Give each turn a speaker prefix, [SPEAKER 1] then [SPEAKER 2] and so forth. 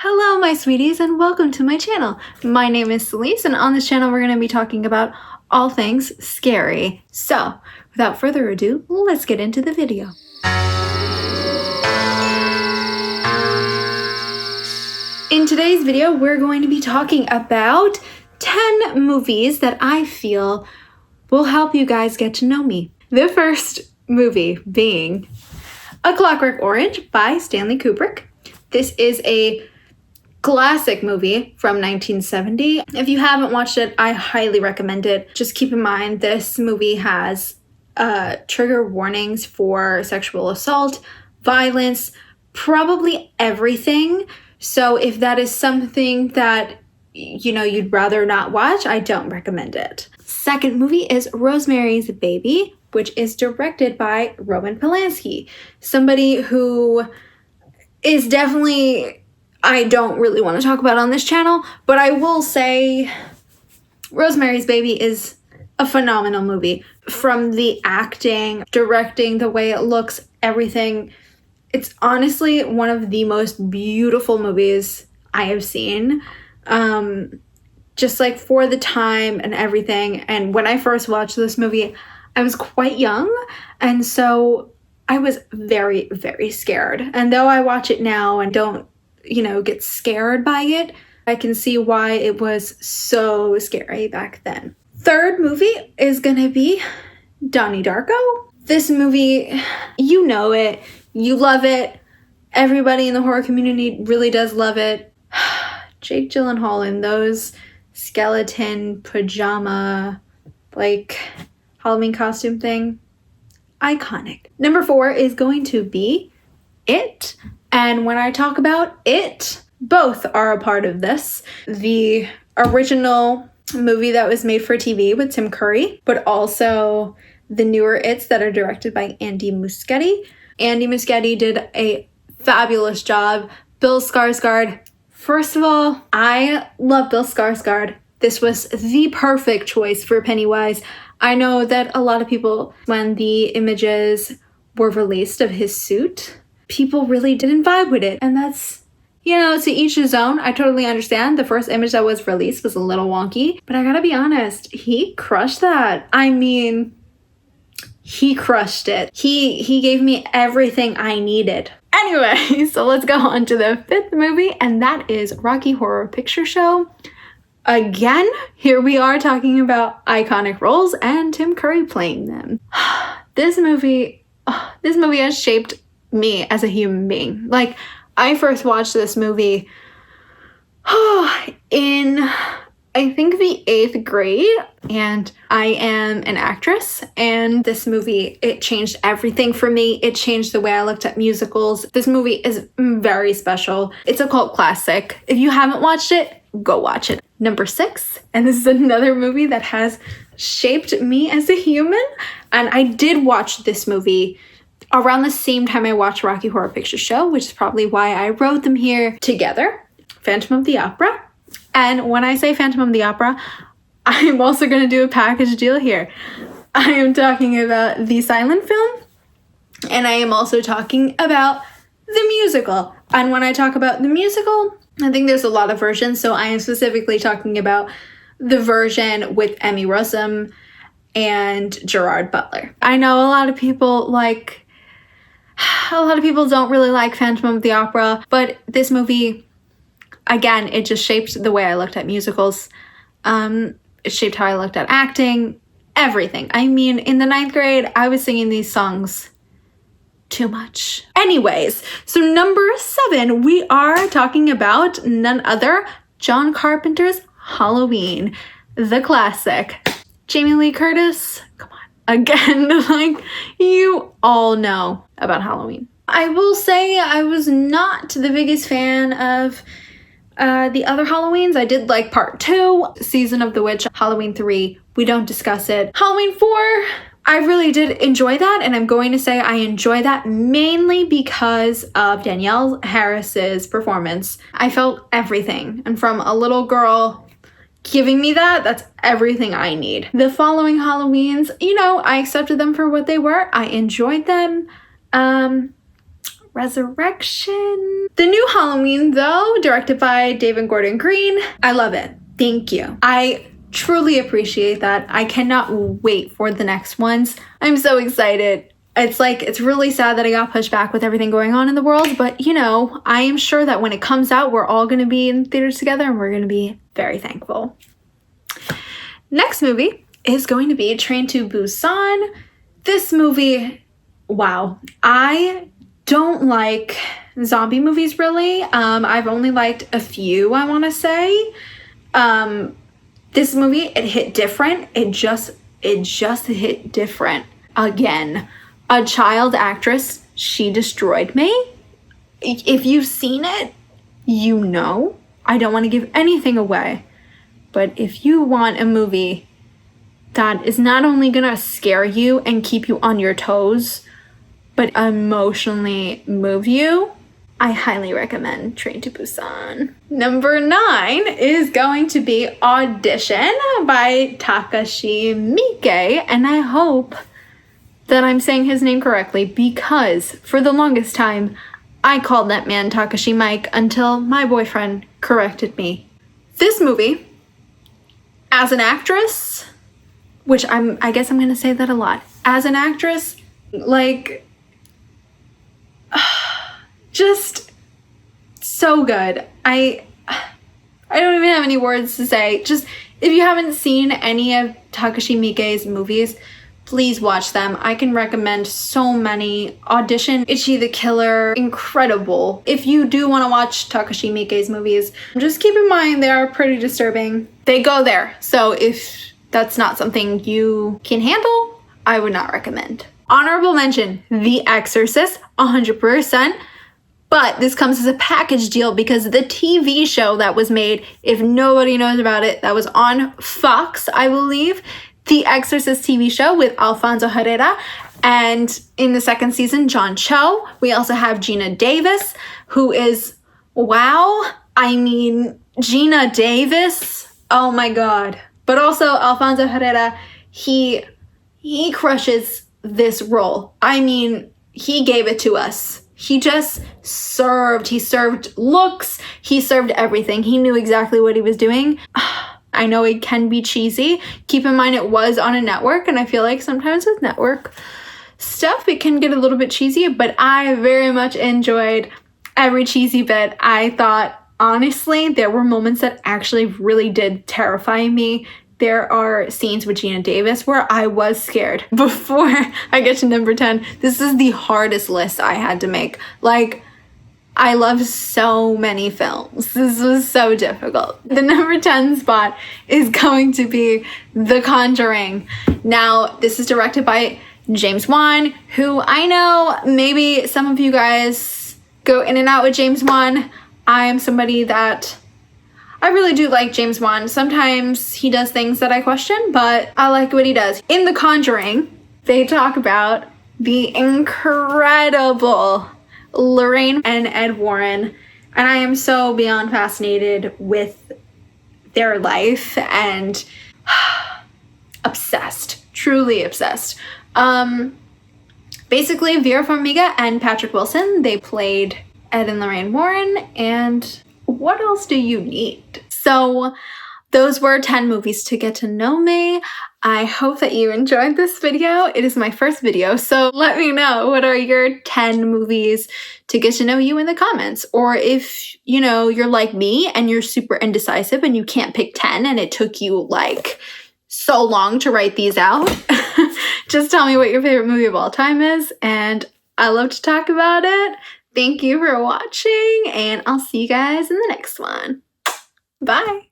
[SPEAKER 1] Hello, my sweeties, and welcome to my channel. My name is Celise, and on this channel, we're going to be talking about all things scary. So, without further ado, let's get into the video. In today's video, we're going to be talking about 10 movies that I feel will help you guys get to know me. The first movie being A Clockwork Orange by Stanley Kubrick. This is a classic movie from 1970. If you haven't watched it, I highly recommend it. Just keep in mind this movie has trigger warnings for sexual assault, violence, probably everything. So if that is something that you'd rather not watch, I don't recommend it. Second movie is Rosemary's Baby, which is directed by Roman Polanski. Somebody who is definitely, I don't really want to talk about on this channel, but I will say Rosemary's Baby is a phenomenal movie. From the acting, directing, the way it looks, everything. It's honestly one of the most beautiful movies I have seen. Just like for the time and everything. And when I first watched this movie, I was quite young. And so I was very, very scared. And though I watch it now and don't get scared by it, I can see why it was so scary back then. Third movie is gonna be Donnie Darko. This movie, you know it, you love it. Everybody in the horror community really does love it. Jake Gyllenhaal in those skeleton pajama, Halloween costume thing. Iconic. Number 4 is going to be It. And when I talk about It, both are a part of this. The original movie that was made for TV with Tim Curry, but also the newer It's that are directed by Andy Muschietti. Andy Muschietti did a fabulous job. Bill Skarsgård. First of all, I love Bill Skarsgård. This was the perfect choice for Pennywise. I know that a lot of people, when the images were released of his suit, people really didn't vibe with it. And that's, to each his own. I totally understand. The first image that was released was a little wonky, but I gotta be honest, he crushed that. I mean, he crushed it. He gave me everything I needed. Anyway, so let's go on to the 5th movie, and that is Rocky Horror Picture Show. Again, here we are talking about iconic roles and Tim Curry playing them. This movie has shaped me as a human being. I first watched this movie in, I think, the 8th grade, and I am an actress, and this movie, it changed everything for me. It changed the way I looked at musicals. This movie is very special. It's a cult classic. If you haven't watched it, go watch it. Number 6, and this is another movie that has shaped me as a human, and I did watch this movie around the same time I watched Rocky Horror Picture Show, which is probably why I wrote them here together. Phantom of the Opera. And when I say Phantom of the Opera, I am also going to do a package deal here. I am talking about the silent film, and I am also talking about the musical. And when I talk about the musical, I think there's a lot of versions, so I am specifically talking about the version with Emmy Rossum and Gerard Butler. I know a lot of people don't really like Phantom of the Opera, but this movie, again, it just shaped the way I looked at musicals. It shaped how I looked at acting, everything. I mean, in the 9th grade, I was singing these songs too much. Anyways, so number 7, we are talking about none other, John Carpenter's Halloween, the classic. Jamie Lee Curtis, come on. Again, you all know about Halloween. I will say I was not the biggest fan of the other Halloweens. I did like part 2, Season of the Witch. Halloween 3, we don't discuss it. Halloween 4, I really did enjoy that, and I'm going to say I enjoy that mainly because of Danielle Harris's performance. I felt everything, and from a little girl giving me that's everything I need. The following Halloweens, I accepted them for what they were. I enjoyed them. Resurrection. The new Halloween, though, directed by David Gordon Green. I love it. Thank you. I truly appreciate that. I cannot wait for the next ones. I'm so excited. It's really sad that I got pushed back with everything going on in the world, but you know, I am sure that when it comes out, we're all going to be in theaters together and we're going to be very thankful. Next movie is going to be Train to Busan. This movie, wow. I don't like zombie movies really. I've only liked a few, I want to say. This movie, it hit different. It just hit different. Again, a child actress, she destroyed me. If you've seen it, you know. I don't want to give anything away. But if you want a movie that is not only gonna scare you and keep you on your toes, but emotionally move you, I highly recommend Train to Busan. Number 9 is going to be Audition by Takashi Miike, and I hope that I'm saying his name correctly because for the longest time, I called that man Takashi Miike until my boyfriend corrected me. This movie, as an actress, which I guess I'm gonna say that a lot. As an actress, like, just so good. I don't even have any words to say. Just, if you haven't seen any of Takashi Miike's movies, please watch them. I can recommend so many. Audition, Ichi the Killer, incredible. If you do want to watch Takashi Miike's movies, just keep in mind they are pretty disturbing. They go there. So if that's not something you can handle, I would not recommend. Honorable mention, The Exorcist, 100%. But this comes as a package deal because the TV show that was made, if nobody knows about it, that was on Fox, I believe. The Exorcist TV show with Alfonso Herrera. And in the second season, John Cho. We also have Gina Davis, who is, wow. I mean, Gina Davis, oh my God. But also Alfonso Herrera, he crushes this role. I mean, he gave it to us. He just served. He served looks. He served everything. He knew exactly what he was doing. I know it can be cheesy. Keep in mind it was on a network, and I feel like sometimes with network stuff, it can get a little bit cheesy, but I very much enjoyed every cheesy bit. I thought, honestly, there were moments that actually really did terrify me. There are scenes with Gina Davis where I was scared. Before I get to number 10, this is the hardest list I had to make. Like, I love so many films. This was so difficult. The number 10 spot is going to be The Conjuring. Now, this is directed by James Wan, who I know maybe some of you guys go in and out with James Wan. I am somebody that I really do like James Wan. Sometimes he does things that I question, but I like what he does. In The Conjuring, they talk about the incredible Lorraine and Ed Warren, and I am so beyond fascinated with their life and obsessed, truly obsessed. Basically, Vera Farmiga and Patrick Wilson, they played Ed and Lorraine Warren, and what else do you need? So those were 10 movies to get to know me. I hope that you enjoyed this video. It is my first video, so let me know what are your 10 movies to get to know you in the comments. Or if, you know, you're like me and you're super indecisive and you can't pick 10 and it took you like so long to write these out, just tell me what your favorite movie of all time is, and I love to talk about it. Thank you for watching, and I'll see you guys in the next one. Bye.